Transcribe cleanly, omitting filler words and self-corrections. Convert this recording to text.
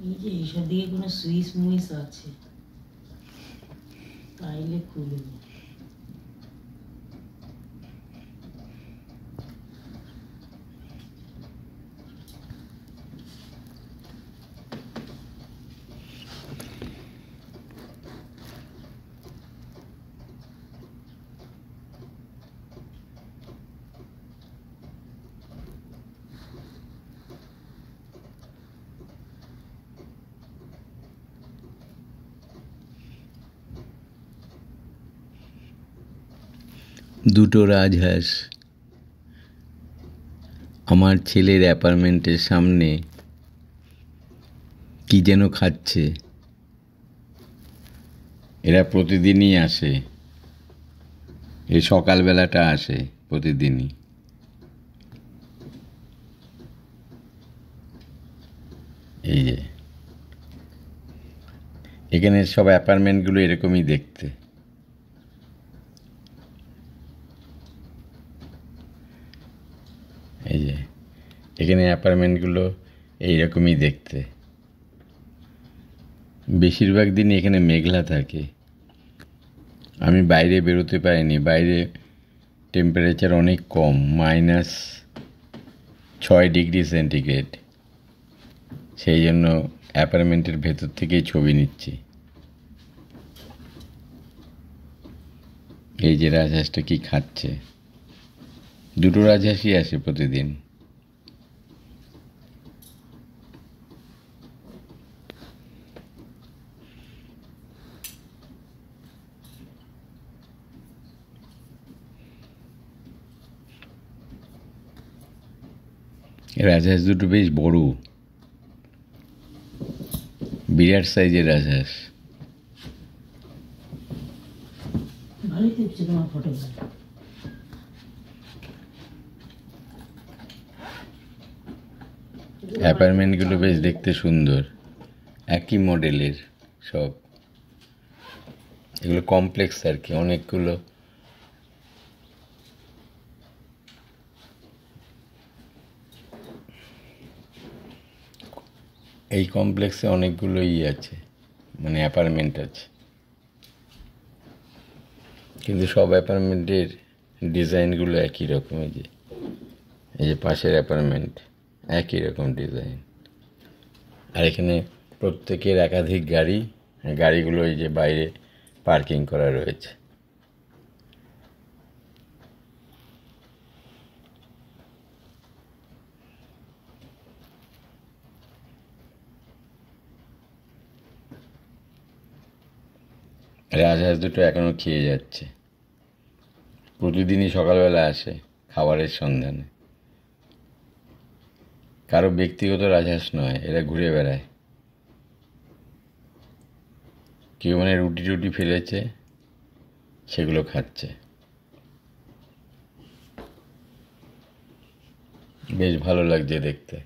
এই যে এইসব দিকে কোনো সুইচ মুইচ আছে, পাইলে খুলবে। দুটো রাজহাঁস আমার ছেলের অ্যাপার্টমেন্টের সামনে কি যেন খাচ্ছে। এরা প্রতিদিনই আসে, এই সকালবেলাটা আসে প্রতিদিনই। এই যে এখানে সব অ্যাপার্টমেন্টগুলো এরকমই দেখতে। এই যে এখানে অ্যাপার্টমেন্টগুলো এইরকমই দেখতে। বেশিরভাগ দিনই এখানে মেঘলা থাকে। আমি বাইরে বেরোতে পারিনি, বাইরে টেম্পারেচার অনেক কম, -6 ডিগ্রি সেন্টিগ্রেড। সেই জন্য অ্যাপার্টমেন্টের ভেতর থেকেই ছবি নিচ্ছি। এই যে রাজহাঁসটা কি খাচ্ছে। দুটো রাজহাঁসই আসে প্রতিদিন। রাজহাঁস দুটো বেশ বড়, বিরাট সাইজের রাজহাঁস। ভালোই দেখছি তোমার ফটোগুলো। অ্যাপার্টমেন্টগুলো বেশ দেখতে সুন্দর, একই মডেলের সব। এগুলো কমপ্লেক্স আর কি, অনেকগুলো। এই কমপ্লেক্সে অনেকগুলো আছে, মানে অ্যাপার্টমেন্ট আছে। কিন্তু সব অ্যাপার্টমেন্টের ডিজাইনগুলো একই রকম। এই যে পাশের অ্যাপার্টমেন্ট, একই রকম ডিজাইন। আর এখানে প্রত্যেকের একাধিক গাড়ি, গাড়িগুলো এই যে বাইরে পার্কিং করা রয়েছে। রাজহাঁস দুটো এখনো খেয়ে যাচ্ছে, প্রতিদিনই সকালবেলা আসে খাবারের সন্ধানে। কারো ব্যক্তিগত রাজহাঁস নয়, এরা ঘুরে বেড়ায়। কেউ মানে রুটি টুটি ফেলেছে, সেগুলো খাচ্ছে। বেশ ভালো লাগছে দেখতে।